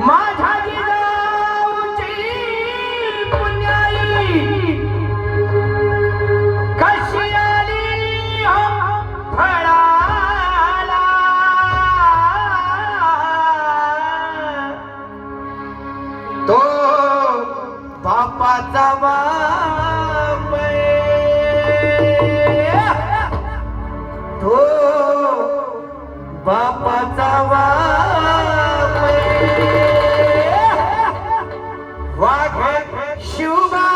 माझ्या जिजाऊची पुण्याई कशी आली फळाला तो बापाचा बाप तो बापाचा बाप वाघ शिवबा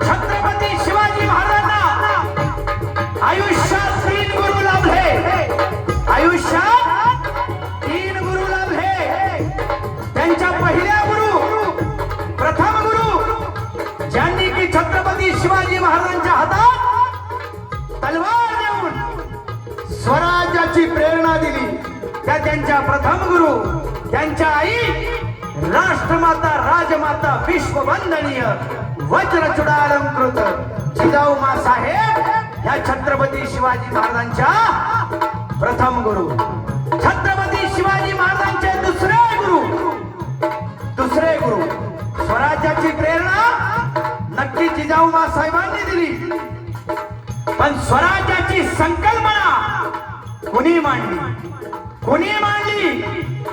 छत्रपती शिवाजी महाराजांना आयुष्यात 3 गुरु लाभले. आयुष्यात 3 गुरु लाभले. त्यांच्या पहिल्या गुरु प्रथम गुरु ज्यांनी की छत्रपती शिवाजी महाराजांच्या हातात तलवार देऊन स्वराज्याची प्रेरणा दिली त्या त्यांच्या प्रथम गुरु त्यांच्या आई राष्ट्रमाता राजमाता विश्ववंदनीय वज्रचूडालंकृत जिजाऊ साहेब या छत्रपती शिवाजी महाराजांच्या प्रथम गुरु. छत्रपती शिवाजी महाराजांचे दुसरे गुरु स्वराज्याची प्रेरणा नक्की जिजाऊ साहेबांनी दिली. पण स्वराज्याची संकल्पना कोणी मांडली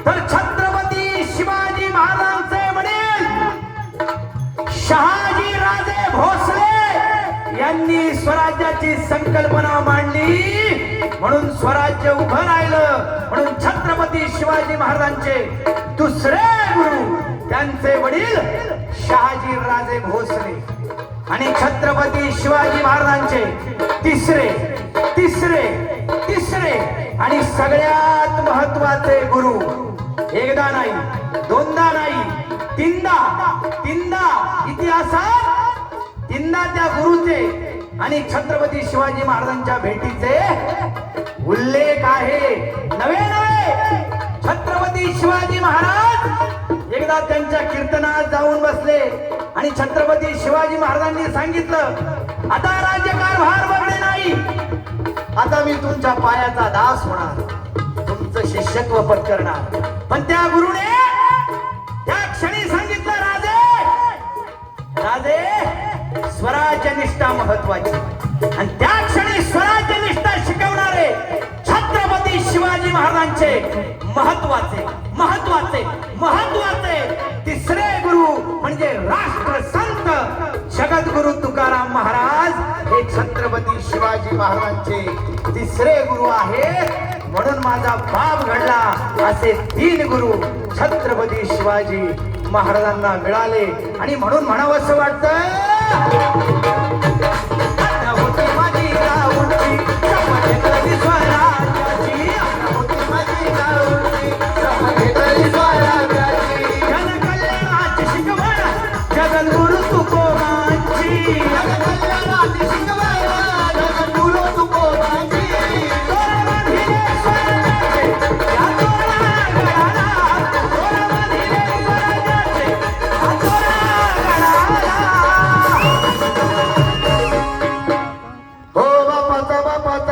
तर छत्रपती शिवाजी महाराजांचे वडील शहाजी राजे भोसले यांनी स्वराज्याची संकल्पना मांडली. म्हणून स्वराज्य उभं राहिलं. म्हणून छत्रपती शिवाजी महाराजांचे दुसरे गुरु त्यांचे वडील शहाजी राजे भोसले आणि छत्रपती शिवाजी महाराजांचे तिसरे आणि सगळ्यात महत्वाचे गुरु एकदा नाही, दोनदा नाही, तीनदा इतिहासात तीनदा त्या गुरुचे आणि छत्रपती शिवाजी महाराजांच्या भेटीचे उल्लेख आहे. नवे छत्रपती शिवाजी महाराज एकदा त्यांच्या कीर्तनात जाऊन बसले आणि छत्रपती शिवाजी महाराजांनी सांगितलं, आता राज्यकारभार बघणे नाही, आता मी तुमच्या पायाचा दास होणार, तुमचं शिष्यत्व पत्करणार. पण त्या गुरुने त्या क्षणी सांगितलं, राजे स्वराज्य निष्ठा महत्वाची. आणि त्या क्षणी स्वराज्य निष्ठा शिकवणारे छत्रपती शिवाजी महाराजांचे महत्वाचे तिसरे गुरु म्हणजे राष्ट्रसंत जगद्गुरु तुकाराम महाराज हे छत्रपती शिवाजी महाराजांचे तिसरे गुरु आहेत. म्हणून माझा बाप घडला असे 3 गुरु छत्रपती शिवाजी महाराजांना मिळाले. आणि म्हणून म्हणावंसं वाटतं, माझी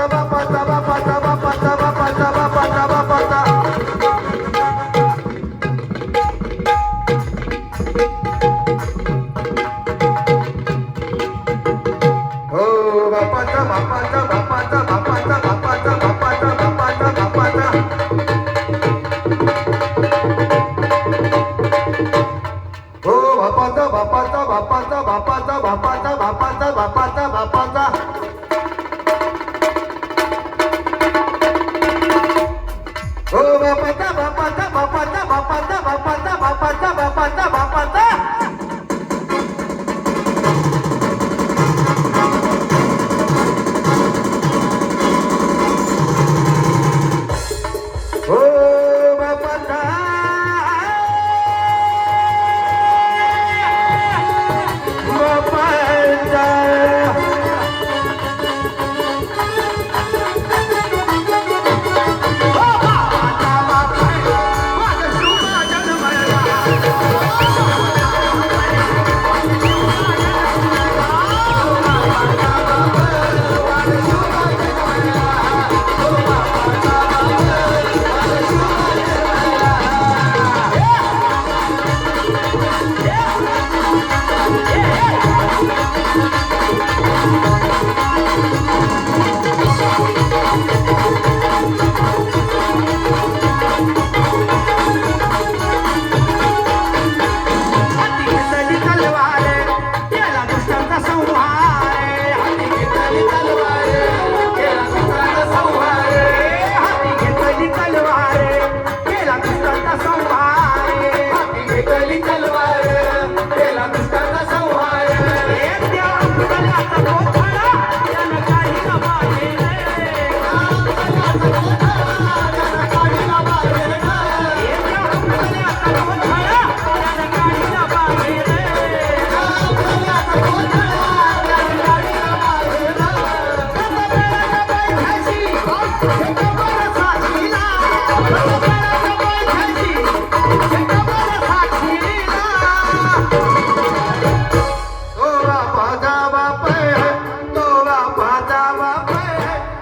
बापाचा बापाचा बापाचा बापाचा बापाचा बापाचा बापाचा हो बापाचा बापाचा बापाचा बापाचा बापाचा बापाचा बापाचा बापाचा हो बापाचा बापाचा बापाचा बापाचा बापाचा बापाचा बापाचा बापाचा हो बापाचा बापाचा बापाचा बापाचा बापाचा बापाचा बापाचा बापाचा हो बापाचा बापाचा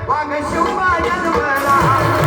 वाघ शिवबा जन्मला